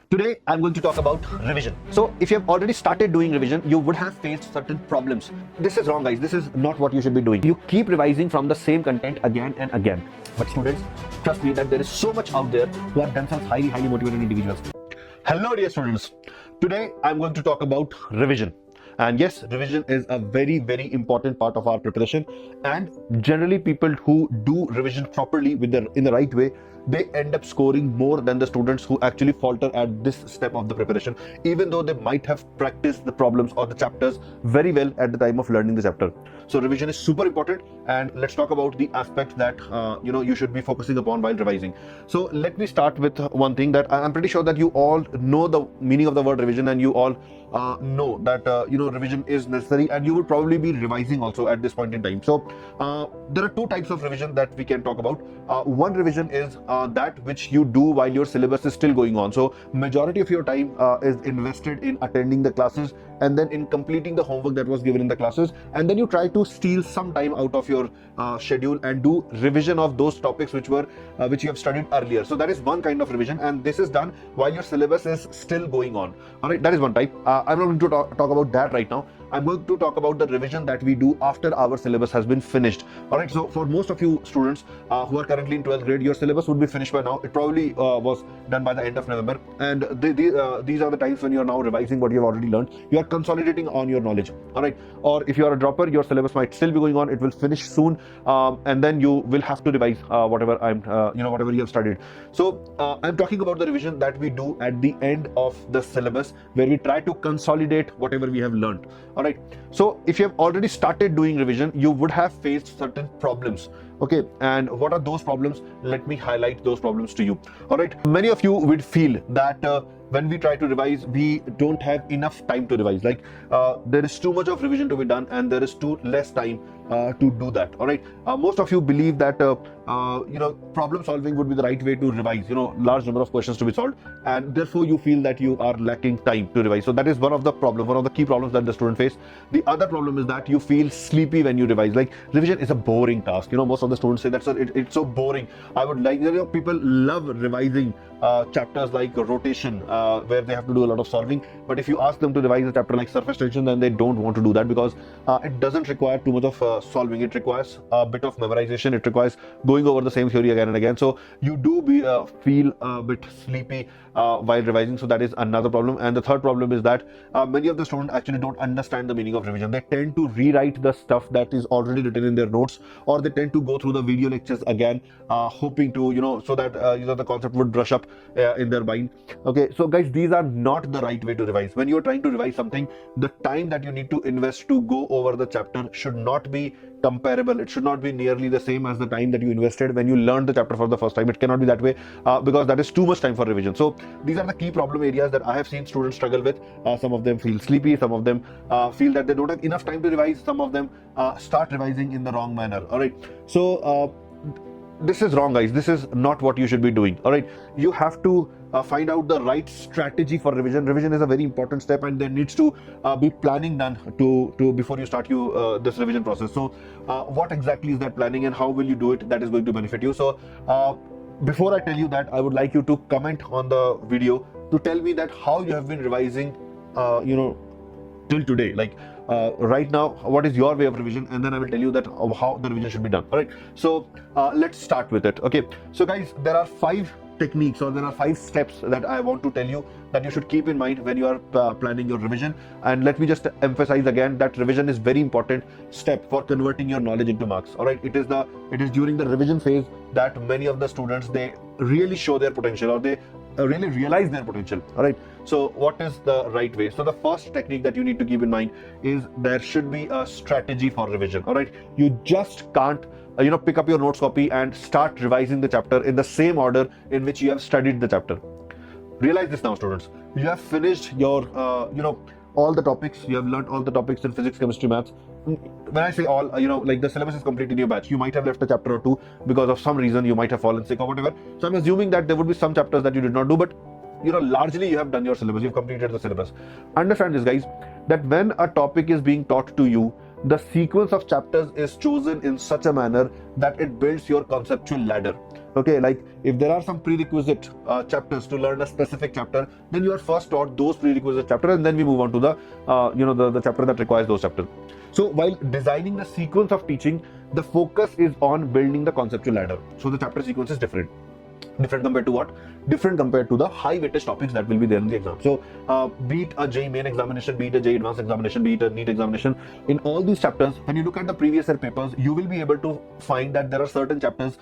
Today, I'm going to talk about revision. So, if you have already started doing revision, you would have faced certain problems. This is wrong, guys. This is not what you should be doing. You keep revising from the same content again and again. But students, trust me that there is so much out there who are themselves highly motivated individuals. Hello, dear students. Today, I'm going to talk about revision. And yes, revision is a very important part of our preparation. And generally, people who do revision properly in the right way, they end up scoring more than the students who actually falter at this step of the preparation, even though they might have practiced the problems or the chapters very well at the time of learning the chapter. So revision is super important, and let's talk about the aspects that you should be focusing upon while revising. So let me start with one thing that I'm pretty sure that you all know the meaning of the word revision, and you all know that revision is necessary, and you would probably be revising also at this point in time. So there are two types of revision that we can talk about. One revision is that which you do while your syllabus is still going on. So majority of your time is invested in attending the classes and then in completing the homework that was given in the classes, and then you try to steal some time out of your schedule and do revision of those topics which you have studied earlier. So that is one kind of revision, and this is done while your syllabus is still going on. All right, that is one type. I'm not going to talk about that right now. I'm going to talk about the revision that we do after our syllabus has been finished. All right, so for most of you students who are currently in 12th grade, your syllabus would be finished by now. It probably was done by the end of November, and these are the times when you are now revising what you have already learned. You are consolidating on your knowledge. All right, or if you are a dropper, your syllabus might still be going on. It will finish soon, and then you will have to revise whatever you have studied. So I'm talking about the revision that we do at the end of the syllabus, where we try to consolidate whatever we have learned. All right, so if you have already started doing revision, you would have faced certain problems. Okay, and what are those problems? Let me highlight those problems to you. All right, many of you would feel that when we try to revise, we don't have enough time to revise. Like there is too much of revision to be done, and there is too less time to do that. All right, most of you believe that problem solving would be the right way to revise. Large number of questions to be solved, and therefore you feel that you are lacking time to revise. So that is one of the key problems that the student face. The other problem is that you feel sleepy when you revise. Like revision is a boring task. Most of the students say that it's so boring. I would like, people love revising chapters like rotation, where they have to do a lot of solving. But if you ask them to revise a chapter like surface tension, then they don't want to do that, because it doesn't require too much of solving. It requires a bit of memorization. It requires going over the same theory again and again. So you do feel a bit sleepy while revising. So that is another problem. And the third problem is that many of the students actually don't understand the meaning of revision. They tend to rewrite the stuff that is already written in their notes, or they tend to go through the video lectures again, hoping to so that the concept would brush up in their mind. Okay, so guys, these are not the right way to revise. When you're trying to revise something, the time that you need to invest to go over the chapter should not be comparable. It should not be nearly the same as the time that you invested when you learned the chapter for the first time. It cannot be that way, because that is too much time for revision. So these are the key problem areas that I have seen students struggle with. Some of them feel sleepy, some of them feel that they don't have enough time to revise, some of them start revising in the wrong manner. All right, so this is wrong, guys. This is not what you should be doing. All right, you have to find out the right strategy for revision. Revision is a very important step, and there needs to be planning done to before you start this revision process. So what exactly is that planning, and how will you do it? That is going to benefit you. So before I tell you that, I would like you to comment on the video to tell me that how you have been revising till today. Like right now, what is your way of revision, and then I will tell you that how the revision should be done. All right, so let's start with it. Okay, so guys, there are 5 techniques, or there are 5 steps that I want to tell you that you should keep in mind when you are planning your revision. And let me just emphasize again that revision is very important step for converting your knowledge into marks. All right, it is during the revision phase that many of the students, they really show their potential, or they really realize their potential. All right, so what is the right way? So the first technique that you need to keep in mind is there should be a strategy for revision. All right, you just can't pick up your notes copy and start revising the chapter in the same order in which you have studied the chapter. Realize this now, students. You have finished your all the topics. You have learned all the topics in physics, chemistry, maths. When I say all, like the syllabus is complete in your batch. You might have left a chapter or two because of some reason. You might have fallen sick or whatever. So I'm assuming that there would be some chapters that you did not do, but largely you have done your syllabus. You've completed the syllabus. Understand this, guys, that when a topic is being taught to you, the sequence of chapters is chosen in such a manner that it builds your conceptual ladder. Okay, like if there are some prerequisite chapters to learn a specific chapter, then you are first taught those prerequisite chapters, and then we move on to the chapter that requires those chapters. So while designing the sequence of teaching, the focus is on building the conceptual ladder. So the chapter sequence is different. Different compared to what? Different compared to the high weightage topics that will be there in the exam. So be it a JEE main examination, be it a JEE advanced examination, be it a NEET examination, in all these chapters, when you look at the previous year papers, you will be able to find that there are certain chapters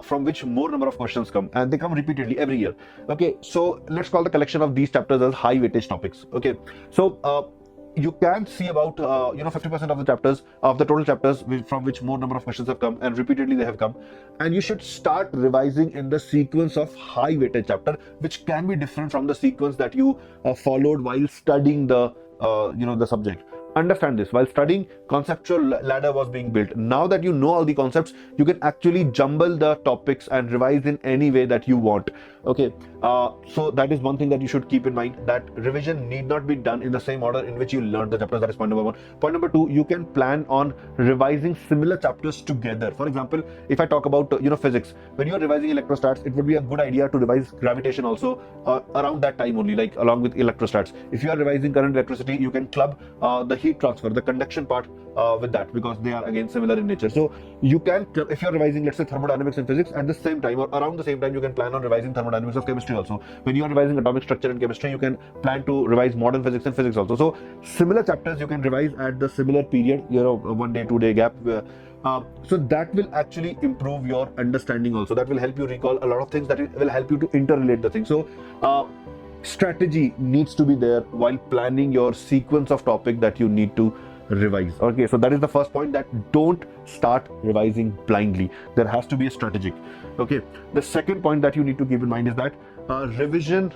from which more number of questions come, and they come repeatedly every year. Okay, so let's call the collection of these chapters as high weightage topics. Okay, so you can see about 50% of the chapters, of the total chapters, from which more number of questions have come, and repeatedly they have come, and you should start revising in the sequence of high weightage chapter, which can be different from the sequence that you followed while studying the the subject. Understand this, while studying, conceptual ladder was being built. Now that you know all the concepts, you can actually jumble the topics and revise in any way that you want. Okay, so that is one thing that you should keep in mind, that revision need not be done in the same order in which you learned the chapters. That is point number one. Point number two, you can plan on revising similar chapters together. For example, if I talk about physics, when you are revising electrostats, it would be a good idea to revise gravitation also around that time only, like along with electrostats. If you are revising current electricity, you can club the heat transfer, the conduction part with that, because they are again similar in nature. So you can, if you are revising, let's say, thermodynamics and physics, at the same time or around the same time, you can plan on revising thermodynamics of chemistry also. When you are revising atomic structure and chemistry, you can plan to revise modern physics and physics also. So similar chapters you can revise at the similar period, 1 day, 2 day gap. So that will actually improve your understanding also. That will help you recall a lot of things, that will help you to interrelate the things. So strategy needs to be there while planning your sequence of topic that you need to revise. Okay, so that is the first point, that don't start revising blindly. There has to be a strategic. Okay, the second point that you need to keep in mind is that revision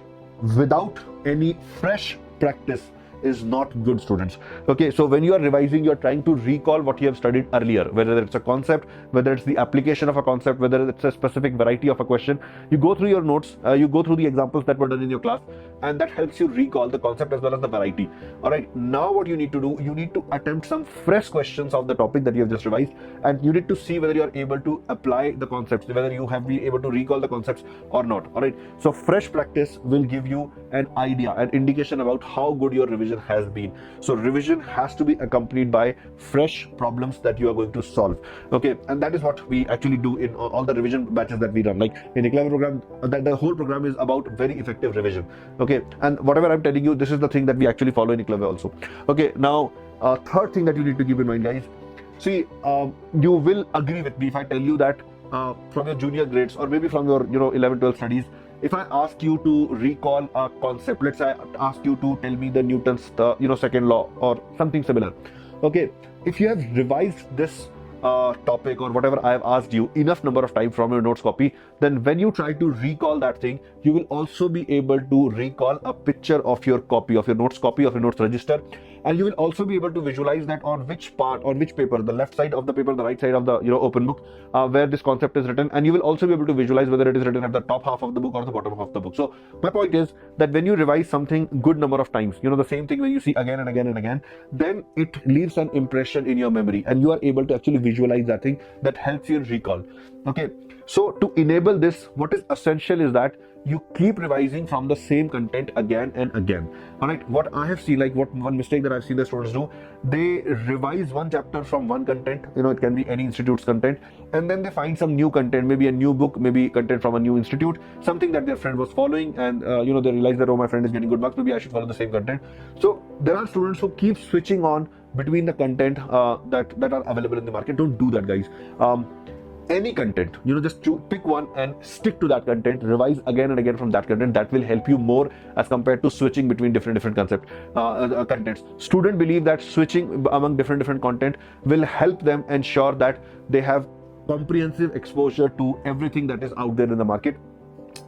without any fresh practice is not good, students. Okay, so when you are revising, you are trying to recall what you have studied earlier, whether it's a concept, whether it's the application of a concept, whether it's a specific variety of a question. You go through your notes, you go through the examples that were done in your class, and that helps you recall the concept as well as the variety. All right, now what you need to do, you need to attempt some fresh questions of the topic that you have just revised, and you need to see whether you are able to apply the concepts, whether you have been able to recall the concepts or not. All right, so fresh practice will give you an idea, an indication about how good your revision has been. So revision has to be accompanied by fresh problems that you are going to solve. Okay, and that is what we actually do in all the revision batches that we run. Like in Eklavya program, that the whole program is about very effective revision. Okay, and whatever I'm telling you, this is the thing that we actually follow in Eklavya also. Okay, now third thing that you need to keep in mind, guys. See, you will agree with me if I tell you that from your junior grades, or maybe from your 11, 12 studies, if I ask you to recall a concept, let's say I ask you to tell me the Newton's second law or something similar. Okay, if you have revised this topic or whatever I have asked you enough number of times from your notes copy, then when you try to recall that thing, you will also be able to recall a picture of your copy, of your notes copy, of your notes register, and you will also be able to visualize that on which part, on which paper, the left side of the paper, the right side of the open book, where this concept is written, and you will also be able to visualize whether it is written at the top half of the book or the bottom half of the book. So my point is that when you revise something good number of times, the same thing when you see again and again and again, then it leaves an impression in your memory, and you are able to actually visualize that thing, that helps you recall. Okay, so to enable this, what is essential is that you keep revising from the same content again and again. All right, what I have seen, like one mistake that I've seen the students do, they revise one chapter from one content, it can be any institute's content, and then they find some new content, maybe a new book, maybe content from a new institute, something that their friend was following, and they realize that, oh, my friend is getting good marks, maybe I should follow the same content. So there are students who keep switching on between the content that are available in the market. Don't do that, guys. Any content, just pick one and stick to that content, revise again and again from that content. That will help you more as compared to switching between different concepts, contents. Students believe that switching among different content will help them ensure that they have comprehensive exposure to everything that is out there in the market.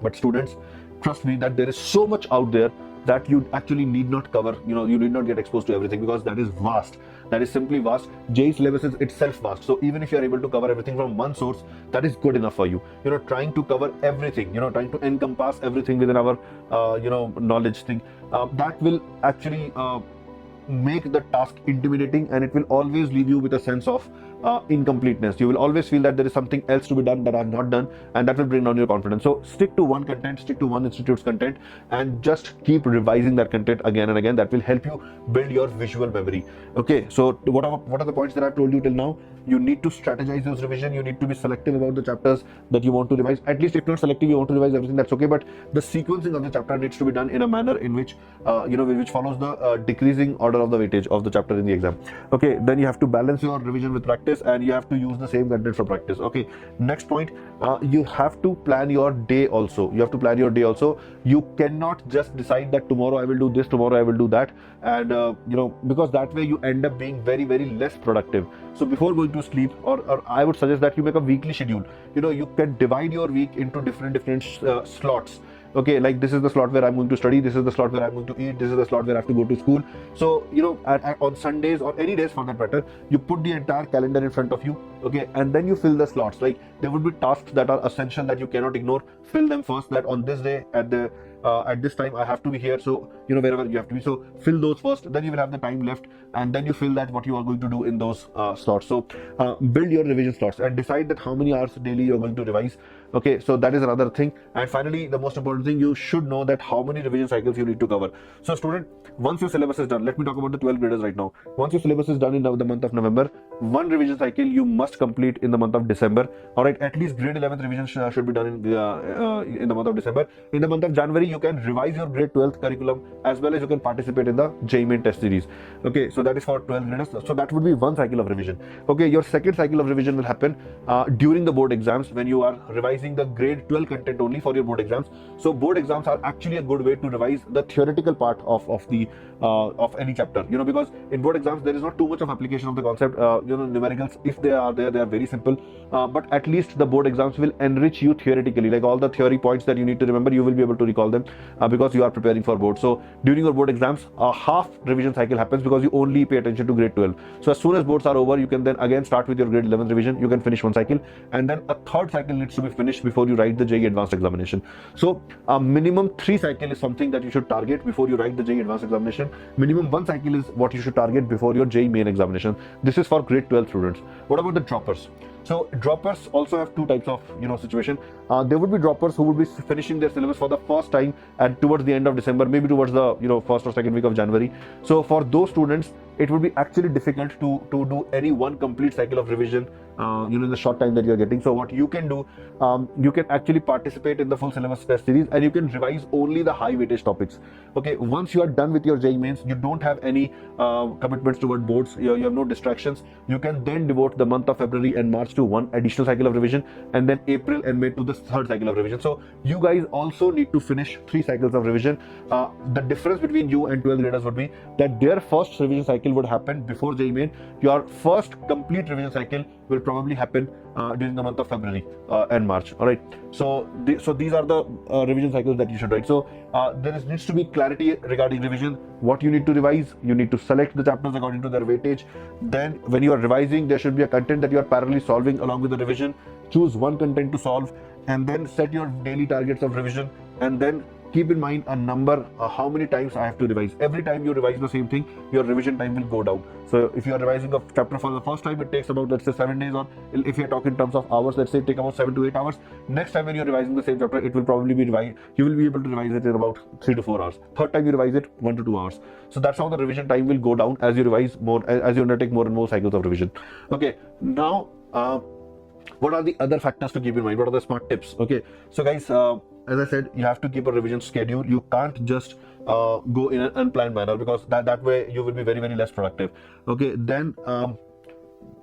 But students, trust me that there is so much out there that you actually need not cover, you need not get exposed to everything, because that is vast. That is simply vast. JEE syllabus is itself vast. So even if you are able to cover everything from one source, that is good enough for you. Trying to cover everything, trying to encompass everything within our, knowledge thing, that will actually make the task intimidating, and it will always leave you with a sense of incompleteness. You will always feel that there is something else to be done that I have not done, and that will bring down your confidence. So stick to one content, stick to one institute's content, and just keep revising that content again and again. That will help you build your visual memory. Okay, so what are the points that I've told you till now? You need to strategize your revision. You need to be selective about the chapters that you want to revise. At least if not selective, you want to revise everything, that's okay. But the sequencing of the chapter needs to be done in a manner in which which follows the decreasing order of the weightage of the chapter in the exam. Okay, then you have to balance your revision with practice, and you have to use the same content for practice. Okay, next point, you have to plan your day also. You cannot just decide that tomorrow I will do this, tomorrow I will do that, and because that way you end up being very, very less productive. So before going to sleep, or I would suggest that you make a weekly schedule. You can divide your week into different slots. Okay, like this is the slot where I'm going to study, this is the slot where I'm going to eat, this is the slot where I have to go to school. So on Sundays or any days for that matter, you put the entire calendar in front of you. Okay, and then you fill the slots. Like there would be tasks that are essential that you cannot ignore. Fill them first, that on this day at this time I have to be here, so wherever you have to be, so fill those first. Then you will have the time left, and then you fill that what you are going to do in those slots. So build your revision slots and decide that how many hours daily you're going to revise. Okay, so that is another thing. And finally, the most important thing, you should know that how many revision cycles you need to cover. So student, once your syllabus is done, let me talk about the 12 graders right now. Once your syllabus is done in the month of November, one revision cycle you must complete in the month of December. All right, at least grade 11th revision should be done in the month of December. In the month of January, you can revise your grade 12th curriculum, as well as you can participate in the JEE main test series. Okay, so that is for 12 graders. So that would be one cycle of revision. Okay, your second cycle of revision will happen during the board exams, when you are revising the grade 12 content only for your board exams. So board exams are actually a good way to revise the theoretical part of any chapter, because in board exams there is not too much of application of the concept. Numericals, if they are there, they are very simple, but at least the board exams will enrich you theoretically. Like all the theory points that you need to remember, you will be able to recall them because you are preparing for board. So during your board exams, a half revision cycle happens because you only pay attention to grade 12. So as soon as boards are over, you can then again start with your grade 11 revision. You can finish one cycle, and then a third cycle needs to be finished before you write the JEE advanced examination. So a minimum 3 cycle is something that you should target before you write the JEE advanced examination. Minimum 1 cycle is what you should target before your JEE main examination. This is for grade 12 students. What about the droppers? So droppers also have two types of situation. There would be droppers who would be finishing their syllabus for the first time and towards the end of December, maybe towards the first or second week of January. So for those students, it would be actually difficult to do any one complete cycle of revision in the short time that you are getting. So what you can do, you can actually participate in the full syllabus test series, and you can revise only the high weightage topics. Okay, once you are done with your JEE mains, you don't have any commitments toward boards, you have no distractions. You can then devote the month of February and March to one additional cycle of revision, and then April and May to the third cycle of revision. So you guys also need to finish 3 cycles of revision. The difference between you and 12 graders would be that their first revision cycle would happen before JEE main. Your first complete revision cycle will probably happen during the month of February and March. All right, so these are the revision cycles that you should write. So there needs to be clarity regarding revision. What you need to revise, you need to select the chapters according to their weightage. Then when you are revising, there should be a content that you are parallelly solving along with the revision. Choose one content to solve, and then set your daily targets of revision, and then keep in mind a number, how many times I have to revise. Every time you revise the same thing, your revision time will go down. So if you are revising a chapter for the first time, it takes about, let's say, 7 days, or if you are talking in terms of hours, let's say take about 7 to 8 hours. Next time when you are revising the same chapter, it will probably be revised. You will be able to revise it in about 3 to 4 hours. Third time you revise it, 1 to 2 hours. So that's how the revision time will go down as you revise more, as you undertake more and more cycles of revision. Okay, now what are the other factors to keep in mind? What are the smart tips? Okay, so guys, as I said, you have to keep a revision schedule. You can't just go in an unplanned manner, because that way you will be very, very less productive. Okay, then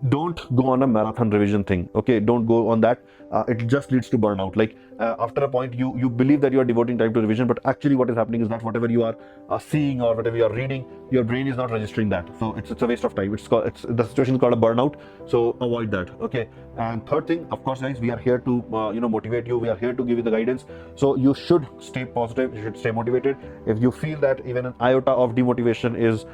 don't go on a marathon revision thing. Okay, don't go on that. It just leads to burnout. Like after a point, you believe that you are devoting time to revision, but actually what is happening is that whatever you are seeing or whatever you are reading, your brain is not registering that. So it's a waste of time. The situation is called a burnout. So avoid that. Okay. And third thing, of course, guys, we are here to motivate you. We are here to give you the guidance. So you should stay positive. You should stay motivated. If you feel that even an iota of demotivation is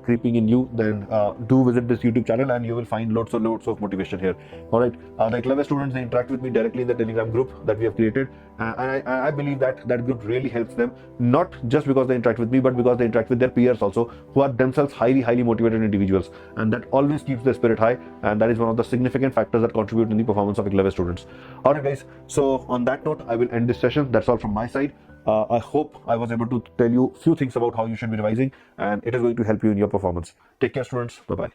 creeping in you, then do visit this YouTube channel and you will find loads of motivation here. All right, the Eklavya students, they interact with me directly in the Telegram group that we have created, and I believe that that group really helps them, not just because they interact with me, but because they interact with their peers also, who are themselves highly motivated individuals, and that always keeps their spirit high, and that is one of the significant factors that contribute in the performance of Eklavya students. All right, guys. So on that note, I will end this session. That's all from my side. I hope I was able to tell you a few things about how you should be revising, and it is going to help you in your performance. Take care, students. Bye-bye.